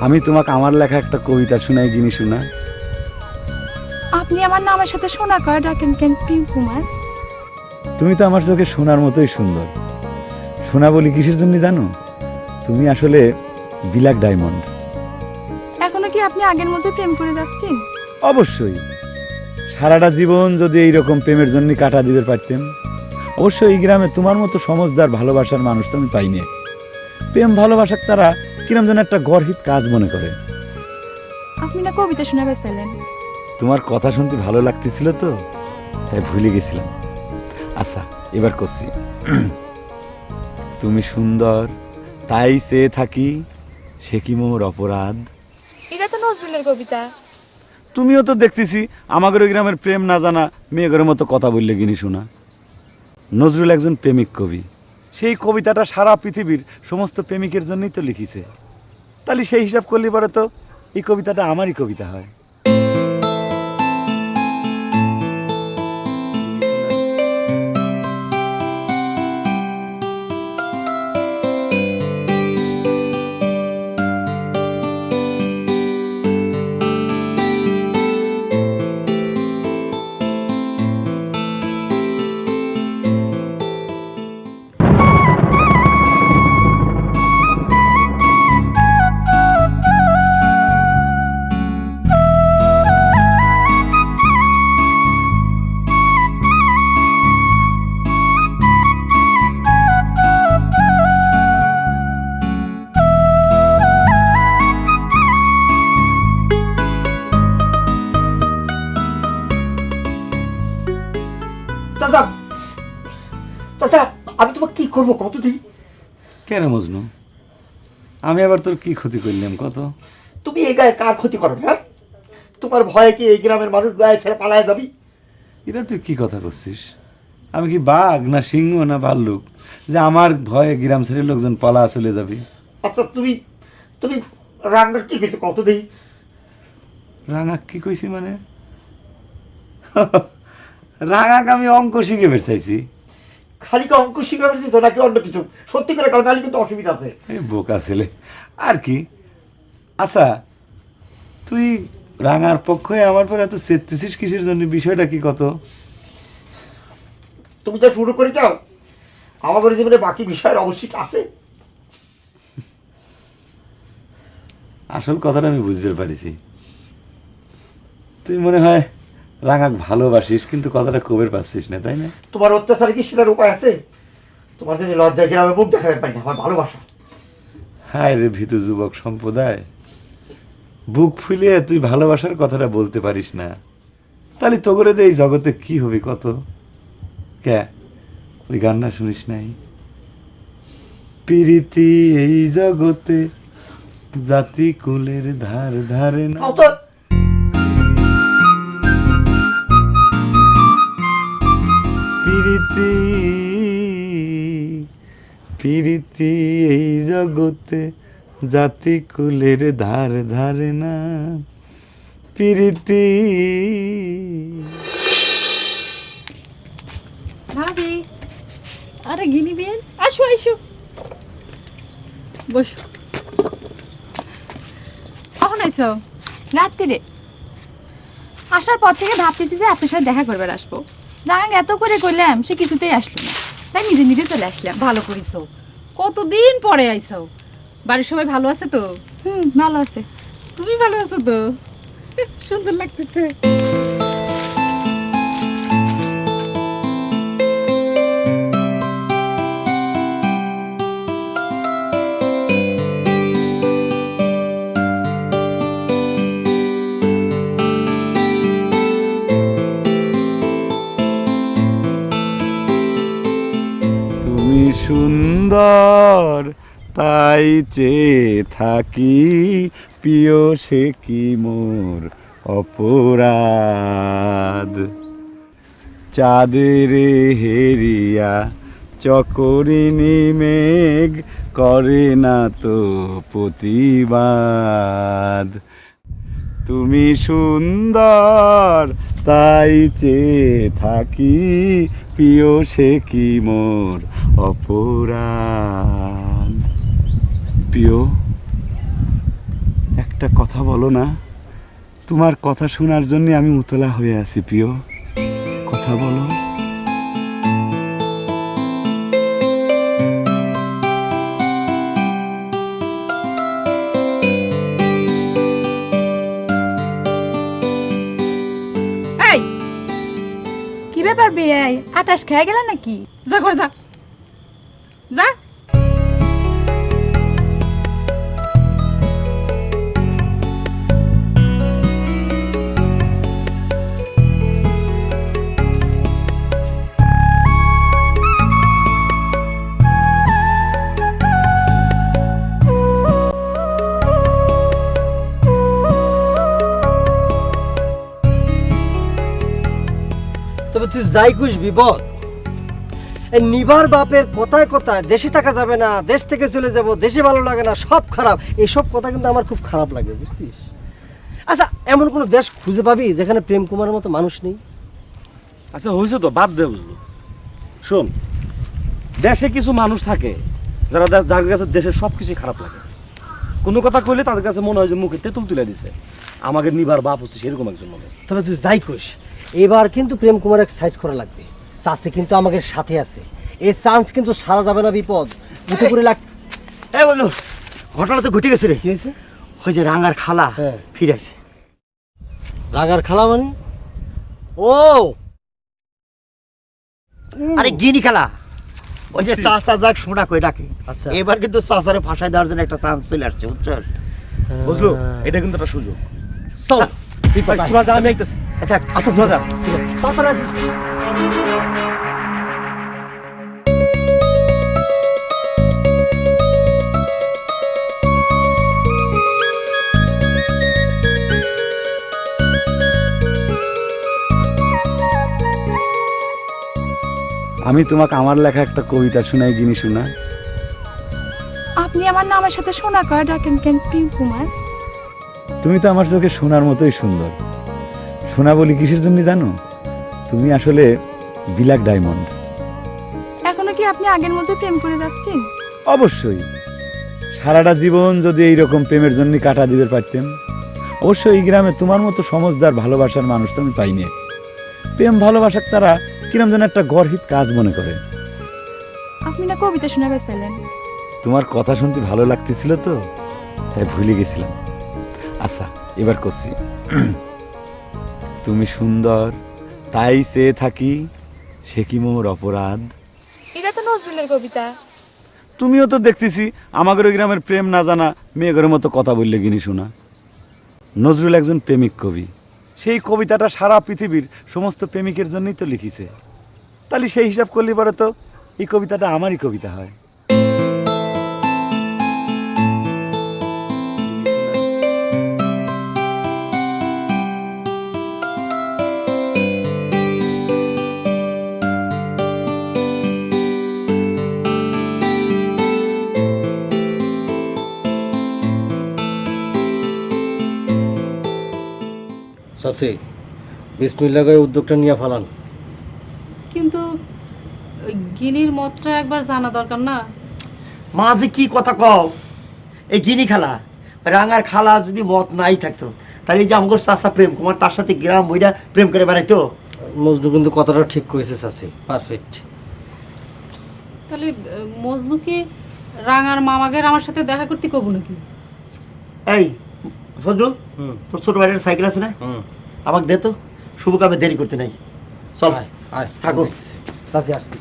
আমি তোমাকে আমার লেখা একটা কবিতা শোনাই গিনি শোনা। আপনি আমার নামের সাথে সোনা করে ডাকেন কেন প্রেম কুমার? তুমি তো আমার চোখে সোনার মতোই সুন্দর। সোনা বলি কিসের জন্য জানো? তুমি আসলে ব্ল্যাক ডায়মন্ড। এখনো কি আপনি আগের মতো প্রেম করে যাচ্ছেন? অবশ্যই, সারাটা জীবন যদি এইরকম প্রেমের জন্য কাটা দিতে পারতেন। অবশ্যই এই গ্রামে তোমার মতো সমজদার ভালোবাসার মানুষ তো আমি পাইনি। প্রেম ভালোবাসার তারা কিরম যেন একটা গর্হিত কাজ মনে করে। আপনি না কবিতা শোনাবে চাইলেন? তোমার কথা শুনতে ভালো লাগতেছিল তো, তাই ভুলে গেছিলাম। আচ্ছা, এবার করছি। তুমি সুন্দর তাই চেয়ে থাকি, সে কি মোর অপরাধ। এটা তো নজরুলের কবিতা। তুমিও তো দেখতেছি আমাদের ওই গ্রামের প্রেম না জানা মেয়েদের মতো কথা বললে গিনি শোনা। নজরুল একজন প্রেমিক কবি। সেই কবিতাটা সারা পৃথিবীর সমস্ত প্রেমিকের জন্যই তো লিখিছে। তাহলে সেই হিসাব করলে পরে তো এই কবিতাটা আমারই কবিতা হয়। চাচা, চাচা, আমি তোমাকে কি করবো কত দিই? কেন মজনু, আমি আবার তোর কি ক্ষতি করলাম কত? তুমি এই গায়ে কার ক্ষতি করো না? তোমার ভয়ে কি এই গ্রামের মানুষ গায়ে ছেড়ে পালায় যাবি? এটা তুই কি কথা করছিস? আমি কি বাঘ না সিংহ না ভাল্লুক যে আমার ভয়ে গ্রাম ছেড়ে লোকজন পালা চলে যাবি? আচ্ছা, তুমি তুমি রান্নার কি কিছু কত দিই? রাঙা কি কইছি মানে? রাঙাক আমি অঙ্ক শিখে বের চাইছি। খালি কি অঙ্ক শিখে পেরেছিস নাকি অন্য কিছু? সত্যি করে কারণ নাহলে কিন্তু অসুবিধা আছে। এই বোকা ছেলে আর কি। আচ্ছা, তুই রাঙার পক্ষে আমার পর এত চেতেছিস কিসের জন্য? বিষয়টা কি কত? তুমি যা শুরু করে যাও, আমার জীবনে বাকি বিষয়ের অবশ্যই আছে। আসল কথাটা আমি বুঝতে পারিছি। তুই মনে হয় রাঙাক ভালোবাসিস, কিন্তু কথাটা কবের পাচ্ছিস না, তাই না? তোমার অত্যাচারে কি সেটার উপায় আছে? তোমার জন্য লজ্জায় গ্রামে মুখ দেখাতে পারি না, আমার ভালোবাসা। হায় রে ভীতু যুবক সম্প্রদায়, বুক ফুলিয়ে তুই ভালোবাসার কথাটা বলতে পারিস না। তাহলে তো করে দে এই জগতে কি হবে কত? কে ওই গানটা শুনিস নাই? প্রীতি এই জগতে জাতি কুলের ধার ধারে না। প্রীতি প্রীতি এই জগতে জাতি কুলের ধার ধারে না। প্রীতি। ভাবি, আরে গিনি বিয়েন, আসো আসো, বসো। কখন আইসো? রাত্রিরে। আসার পর থেকে ভাবতেছি যে আপনার সাথে দেখা করবার আসবো। রাঙ এত করে করলাম, সে কিছুতেই আসলো না, তাই নিজে নিজে চলে আসলাম। ভালো করিছো, কতদিন পরে আইছো। বাড়ির সবাই ভালো আছে তো? ভালো আছে। তুমি ভালো আছো তো? সুন্দর লাগতেছে। তুমি সুন্দর তাই চেয়ে থাকি, প্রিয় সে কি মোর অপরাধ। চাঁদের হেরিয়া চকরিনী মেঘ করে না তো প্রতিবাদ। তুমি সুন্দর তাই চেয়ে থাকি, প্রিয় সে কি মোর অপরাধ। প্রিয়, একটা কথা বলো না। তোমার কথা শোনার জন্য আমি উতলা হয়ে আছি প্রিয়। কথা বলো। এই কি ব্যাপার বিয়াই, আটাশ খেয়ে গেল নাকি? যা ঘর যা যা। তবে তুই যাই কুস বিপদ, এই নিবার বাপের কথায় কথায় দেশে থাকা যাবে না, দেশ থেকে চলে যাব, দেশে ভালো লাগে না, সব খারাপ, এইসব কথা কিন্তু আমার খুব খারাপ লাগে, বুঝতিস? আচ্ছা, এমন কোনো দেশ খুঁজে পাবি যেখানে প্রেম কুমারের মতো মানুষ নেই? আচ্ছা হয়েছে তো, বাদ দে বুঝলো। শোন, দেশে কিছু মানুষ থাকে যারা যার কাছে দেশের সব কিছুই খারাপ লাগে। কোনো কথা কইলে তাদের কাছে মনে হয় যে মুখে তেঁতুল তুলে দিছে। আমাকে নিবার বাপ হচ্ছে সেরকম একজন মনে। তবে তুই যাই কুস, এবার কিন্তু প্রেম কুমার এক্সারসাইজ করা লাগবে। চাষে কিন্তু আমাদের সাথে আছে, এই চান্স কিন্তু সারা যাবে না, বিপদ উঠে করে লাগ। এই বললো, ঘটনা তো ঘটে গেছে রে। কি হয়েছে? ওই যে রাঙার খালা ফিরে আসে। রাঙার খালা মানে? ও আরে গিনি খালা, ওই যে চাচা যাক শোনা কই ডাকে। আচ্ছা, এবার কিন্তু চাচারে ফাঁসাই দেওয়ার জন্য একটা চান্স চলে আসছে, বুঝছস? বুঝলো, এটা কিন্তু একটা সুযোগ। চল তোরা যা, আমি আইতেছি। আচ্ছা তোরা যা। তারপরে আসিস। আমি তোমাকে আমার লেখা একটা কবিতা শোনাই জিনিস শোনা। আপনি আমার নামের সাথে সোনা করে ডাকেন কেন প্রেম কুমার? তুমি তো আমার চোখে সোনার মতোই সুন্দর। সোনা বলি কিসের জন্য জানো? তুমি আসলে ব্ল্যাক ডায়মন্ড। এখনো কি আপনি আগের মতো প্রেম করে যাচ্ছেন? অবশ্যই, সারাটা জীবন যদি এইরকম প্রেমের জন্য কাটা দিতে পারতেন। অবশ্যই এই গ্রামে তোমার মতো সমজদার ভালোবাসার মানুষ তো আমি পাইনি। প্রেম ভালোবাসার তারা কিরম যেন একটা গর্হিত কাজ মনে করে। আপনি না কবিতা শোনাবে পেলেন? তোমার কথা শুনতে ভালো লাগতেছিল তো, তাই ভুলে গেছিলাম। আচ্ছা, এবার করছি। তুমি সুন্দর তাই চেয়ে থাকি, সে কি মোর অপরাধ। এটা তো নজরুলের কবিতা। তুমিও তো দেখতেছি আমাদের ওই গ্রামের প্রেম না জানা মেয়েদের মতো কথা বললে কিনি শোনা। নজরুল একজন প্রেমিক কবি। সেই কবিতাটা সারা পৃথিবীর সমস্ত প্রেমিকের জন্যই তো লিখিছে। তাহলে সেই হিসাব করলে পরে তো এই কবিতাটা আমারই কবিতা হয়। চাচি, বিসমিল্লাহ করে উদ্যোগটা নিয়ে ফালান। কিন্তু ওই গিনির মতটা একবার জানা দরকার না? মাঝে কি কথা কও? এই গিনি খালা, রাঙার খালা যদি মত নাই থাকতো, তাহলে যে আমার চাচা প্রেম কুমার তার সাথে গ্রাম বইটা প্রেম করে বেড়াইতো। মজনু কিন্তু কথাটা ঠিক করেছে চাচি, পারফেক্ট। তাহলে মজনু কি রাঙার মামাগের আমার সাথে দেখা করতে কব নাকি? এই ফজলু, তোর ছোট ভাইয়ের সাইকেল আছে না? আমাকে দে তো, শুভ কামে দেরি করতে নাই। চল থাকো, চাচি আসছি।